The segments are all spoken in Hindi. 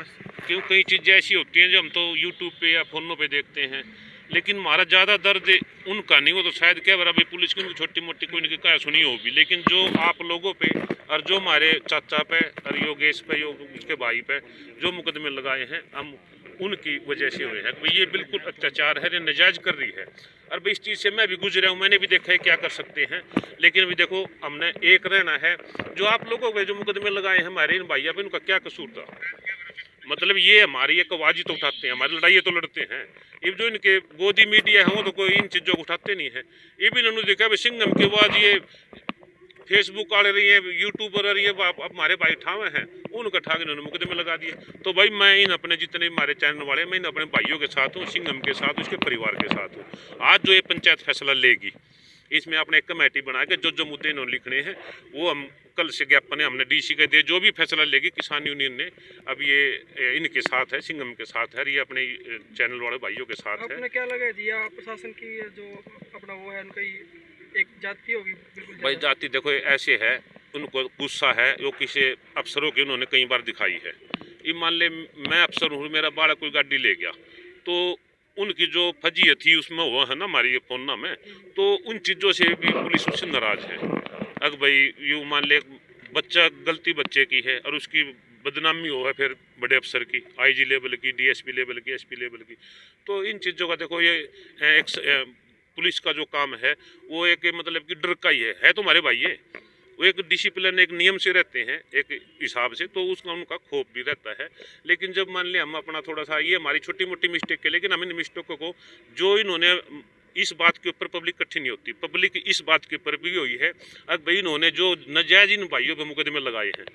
बस। क्यों कई चीज़ें ऐसी होती हैं जो हम तो यूट्यूब पे या फ़ोनों पे देखते हैं, लेकिन हमारा ज़्यादा दर्द उनका नहीं, वो तो शायद क्या बराबर पुलिस की छोटी मोटी कोई नहीं क्या सुनी होगी, लेकिन जो आप लोगों पे और जो हमारे चाचा पे और योगेश पे उसके भाई पे जो मुकदमे लगाए हैं, हम उनकी वजह से हुए हैं। ये बिल्कुल अत्याचार है, नजायज कर रही है। और भाई इस चीज़ से मैं भी गुजरा हूँ, मैंने भी देखा है क्या कर सकते हैं, लेकिन अभी देखो हमने एक रहना है। जो आप लोगों के जो मुकदमे लगाए हैं हमारे इन भैया पे, उनका क्या कसूर था? मतलब ये हमारी एक आवाज़ ही तो उठाते हैं, हमारी लड़ाई तो लड़ते हैं। ये जो इनके गोदी मीडिया है वो तो कोई इन चीज़ों को उठाते नहीं है। ये भी इन्होंने देखा भाई सिंघम के बाद ये फेसबुक वाले रही है, यूट्यूबर रही है, हमारे भाई ठावे हैं, उनका ठा के इन्होंने मुकदमे लगा दिए। तो भाई मैं इन अपने जितने हमारे चैनल वाले, मैं इन अपने भाइयों के साथ हूँ, सिंघम के साथ, उसके परिवार के साथ हूँ। आज जो ये पंचायत फैसला लेगी, इसमें आपने एक कमेटी बना के जो मुद्दे इन्होंने लिखने हैं वो हम कल से ज्ञापन है हमने डीसी के दिए। जो भी फैसला लेगी किसान यूनियन ने, अब ये इनके साथ है, सिंघम के साथ है, ये अपने चैनल वाले भाइयों के साथ है। आपने क्या लगा जी प्रशासन की जो अपना वो है उनका एक जाति होगी बिल्कुल? भाई जाति देखो ऐसे है, उनको गुस्सा है जो किसी अफसरों की उन्होंने कई बार दिखाई है। ये मान ले मैं अफसर हूँ, मेरा बालक कोई गाड़ी ले गया तो उनकी जो फजीयत थी उसमें वो है ना हमारी ये फोन में, तो उन चीज़ों से भी पुलिस उससे नाराज है। अगर भाई यूँ मान ले बच्चा गलती बच्चे की है और उसकी बदनामी हो है फिर बड़े अफसर की, आईजी लेवल की, डीएसपी लेवल की, एसपी लेवल की, तो इन चीज़ों का देखो ये एक पुलिस का जो काम है वो एक मतलब कि डर का ही है तो हमारे भाई है, वो एक डिसिप्लिन एक नियम से रहते हैं एक हिसाब से, तो उसका उनका खौफ भी रहता है। लेकिन जब मान लिया हम अपना थोड़ा सा, ये हमारी छोटी मोटी मिस्टेक है, लेकिन हम इन मिस्टेकों को जो इन्होंने इस बात के ऊपर पब्लिक इकट्ठी नहीं होती, पब्लिक इस बात के ऊपर भी हुई है। अब भाई इन्होंने जो नजायज इन भाइयों पे मुकदमे लगाए हैं,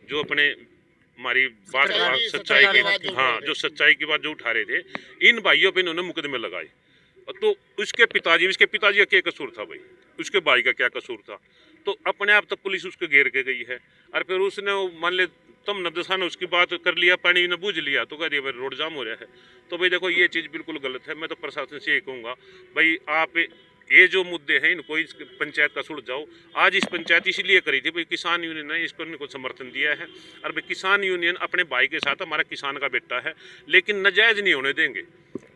जो अपने हमारी बात सच्चाई की, हाँ जो सच्चाई की बात जो उठा रहे थे, इन भाइयों पे इन्होंने मुकदमे लगाए। तो उसके पिताजी का क्या कसूर था भाई, उसके भाई का क्या कसूर था? तो अपने आप तक पुलिस उसके घेर के गई है और फिर उसने मान ले तुम न दसा ने उसकी बात कर लिया, पानी ने बूझ लिया तो कह दिया भाई रोड जाम हो रहा है। तो भाई देखो ये चीज़ बिल्कुल गलत है। मैं तो प्रशासन से ये कहूँगा भाई आप ये जो मुद्दे हैं इनको इस पंचायत का सुलझाओ। आज इस पंचायत इसलिए करी थी भाई किसान यूनियन ने इसको इनको समर्थन दिया है और भाई किसान यूनियन अपने भाई के साथ, हमारा किसान का बेटा है, लेकिन नाजायज नहीं होने देंगे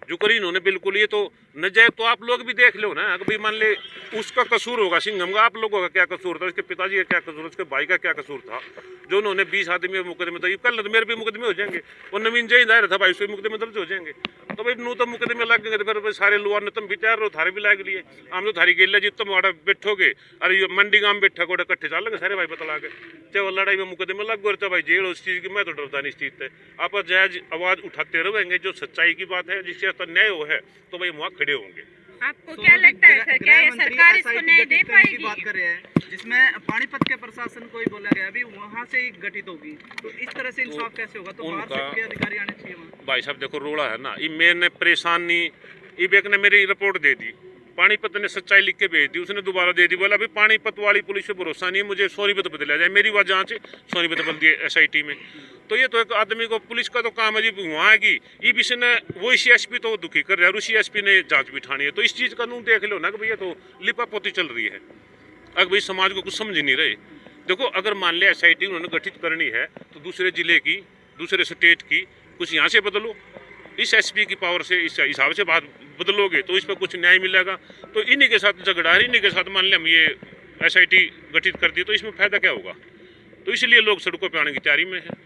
जो करी इन्होंने बिल्कुल। ये तो नजायज तो आप लोग भी देख लो ना, अगर भाई मान ले उसका कसूर होगा सिंघम का, आप लोगों का क्या कसूर था, उसके पिताजी का क्या कसूर, उसके भाई का क्या कसूर था जो उन्होंने 20 आदमी मुकदमे था। कल मेरे भी मुकदमे हो जाएंगे, वो नवीन जय दायर था भाई, उसके मुकदमे दर्ज हो जाएंगे। तो भाई नू तो मुकदमे लग गए, फिर सारे लोग ने तुम भी तैयार रहो, थारे भी लाग लिए, हम तो थारी गेल जी तुम वाड़ा बैठोगे और ये मंडी गांव बैठा गोड़ा कट्ठे चल लेंगे सारे भाई पता ला के, चाहे वो लड़ाई में मुकदमे लग गए, चाहे भाई जेल उस चीज़ की। मैं तो डरता नहीं इस चीज़ से, आप जायज आवाज़ उठाते रहेंगे, जो सच्चाई की बात है जिससे न्याय हो है तो भाई वहाँ खड़े होंगे। आपको क्या लगता है सर, क्या ये सरकार इसको न्याय दे पाएगी? बात कर रहे हैं जिसमें पानीपत के प्रशासन को ही बोला गया अभी वहाँ से ही गठित होगी, तो इस तरह से इंसाफ कैसे होगा? तो बाहर से के अधिकारी आने चाहिए वहाँ। भाई साहब देखो रोड़ा है ना, ये मैंने परेशानी एक ने मेरी रिपोर्ट दे दी, पानीपत ने सच्चाई लिख के भेज दी, उसने दोबारा दे दी, बोला अभी पानीपत वाली पुलिस पे भरोसा नहीं है, मुझे सोनीपत बदला जाए। मेरी बात जाँच सोनीपत बदल दिए SIT में। तो ये तो एक आदमी को पुलिस का तो काम है जी वहाँ आएगी, ये भी ने वो CSP तो दुखी कर रहा है और उसी SP ने जांच बिठानी है। तो इस चीज़ का नून देख लो ना कि भैया तो लिपापोती चल रही है, अगर भाई समाज को कुछ समझ नहीं रहे। देखो अगर मान लिया SIT उन्होंने गठित करनी है तो दूसरे जिले की, दूसरे स्टेट की कुछ यहाँ से बदलो, इस SP की पावर से इस हिसाब से बात बदलोगे तो इस पर कुछ न्याय मिलेगा। तो इन्हीं के साथ झगड़ा है, इन्हीं के साथ मान लिया हम ये SIT गठित कर दी तो इसमें फायदा क्या होगा? तो इसलिए लोग सड़कों पर आने की तैयारी में है।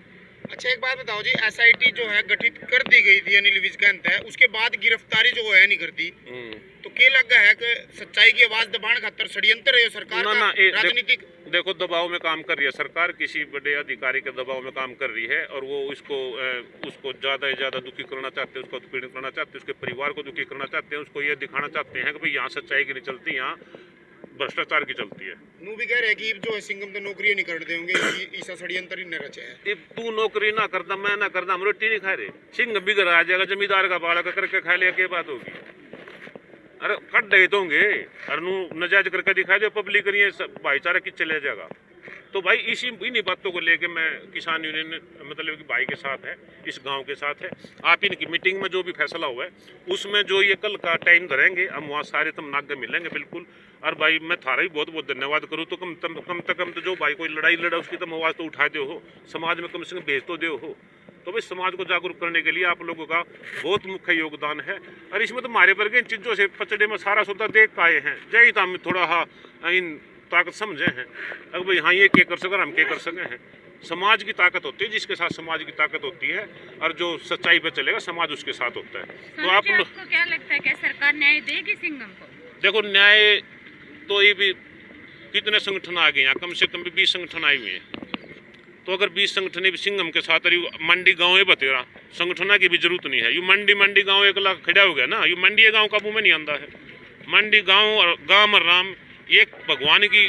अच्छा एक बात बताओ जी, SIT जो है गठित कर दी गई थी अनिल विज का अंत है, उसके बाद गिरफ्तारी जो है नहीं करती, तो क्या लगा है कि सच्चाई की आवाज दबाने खातर षड्यंत्र है सरकार का राजनीतिक? देखो दबाव में काम कर रही है सरकार, किसी बड़े अधिकारी के दबाव में काम कर रही है और वो उसको ज़्यादा से ज़्यादा दुखी करना चाहते हैं, उसको उत्पीड़ित करना चाहते हैं, उसके परिवार को दुखी करना चाहते हैं, उसको ये दिखाना चाहते हैं कि भाई यहाँ सच्चाई की नहीं चलती, यहाँ भ्रष्टाचार की चलती है। नू भी कह रहे कि जो है सिंघम तो नौकरी नहीं कर देंगे, ईसा षड्यंत्र ही न रचे है। तू नौकरी ना करता मैं ना करता, हम रोटी नहीं खा रहे, सिंघम भी घर आ जाएगा, जमींदार का बाड़ा करके खा लिया, क्या बात होगी? अरे कट गए तो होंगे और नू नजायज करके दिखा दे पब्लिक करिए, भाईचारा किस चले जाएगा। तो भाई इन्हीं बातों को लेके मैं किसान यूनियन मतलब कि भाई के साथ है, इस गांव के साथ है। आप इनकी मीटिंग में जो भी फैसला हुआ है उसमें जो ये कल का टाइम धरेंगे हम वहाँ सारे तुम नाग मिलेंगे बिल्कुल। और भाई मैं थारा ही बहुत बहुत धन्यवाद करूँ, तो कम तो जो भाई कोई लड़ाई लड़ा उसकी तुम आवाज़ तो उठा दे हो, समाज में कम से कम भेज तो दे हो। तो भाई समाज को जागरूक करने के लिए आप लोगों का बहुत मुख्य योगदान है। और इसमें तो हमारे वर्ग इन चीज़ों से पचड़े में सारा सुधा देख के आए हैं, जय तो हम थोड़ा हाँ इन ताकत समझे हैं। अगर भाई हाँ ये क्या कर सके हम क्या कर सके हैं। समाज की ताकत होती है, जिसके साथ समाज की ताकत होती है, और जो सच्चाई पे चलेगा समाज उसके साथ होता है। तो आपको क्या लगता है कि सरकार न्याय देगी सिंघम को? देखो न्याय तो ये भी कितने संगठन आ गए हैं, कम से कम भी 20 संगठन आए हुए हैं। तो अगर 20 संगठन भी सिंघम के साथ मंडी गाँव है बतेरा संगठन की भी जरूरत नहीं है। यू मंडी गाँव 1 लाख खड़ा हो गया ना, यू मंडी गाँव काबू में नहीं आता है। मंडी गाँव और गाँव और राम एक भगवान की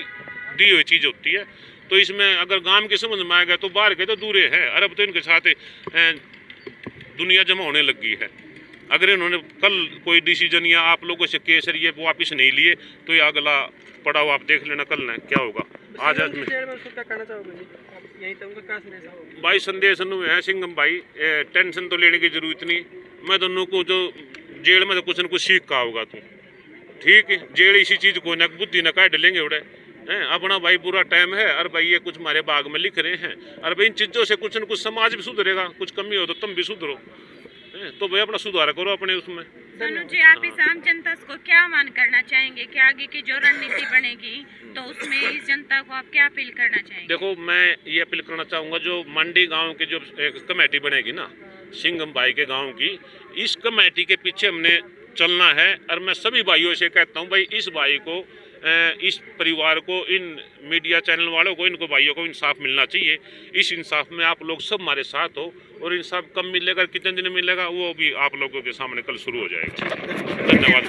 दी हुई चीज़ होती है। तो इसमें अगर गांव के समझ में आ गया तो बाहर के तो दूरे हैं। अरब तो इनके साथ दुनिया जमा होने लगी है। अगर इन्होंने कल कोई डिसीजन या आप लोगों से केसर ये वापस नहीं लिए तो ये अगला पड़ाव आप देख लेना कल ना क्या होगा। आज भाई संदेश है सिंघम भाई, टेंशन तो लेने की जरूरत नहीं। मैं दोनों को जो जेल में तो कुछ न कुछ सीख का होगा तू, ठीक है। जेल इसी चीज़ को न बुद्धि न काट लेंगे उड़े हैं अपना भाई पूरा टाइम है। और भाई ये कुछ हमारे बाग में लिख रहे हैं, और भाई इन चीज़ों से कुछ न कुछ समाज भी सुधरेगा। कुछ कमी हो तो तुम भी सुधरो, तो भाई अपना सुधार करो अपने उसमें। सोनू जी, आप इस आम जनता को क्या आह्वान करना चाहेंगे कि आगे की जो रणनीति बनेगी तो उसमें इस जनता को आप क्या अपील करना चाहेंगे? देखो मैं ये अपील करना चाहूँगा, जो मंडी गाँव की जो एक कमेटी बनेगी ना सिंघम भाई के गाँव की, इस कमेटी के पीछे हमने चलना है। और मैं सभी भाइयों से कहता हूँ भाई इस भाई को, इस परिवार को, इन मीडिया चैनल वालों को, इनको भाइयों को इंसाफ मिलना चाहिए। इस इंसाफ में आप लोग सब हमारे साथ हो, और इंसाफ कब मिलेगा कितने दिन मिलेगा वो भी आप लोगों के सामने कल शुरू हो जाएगा। धन्यवाद।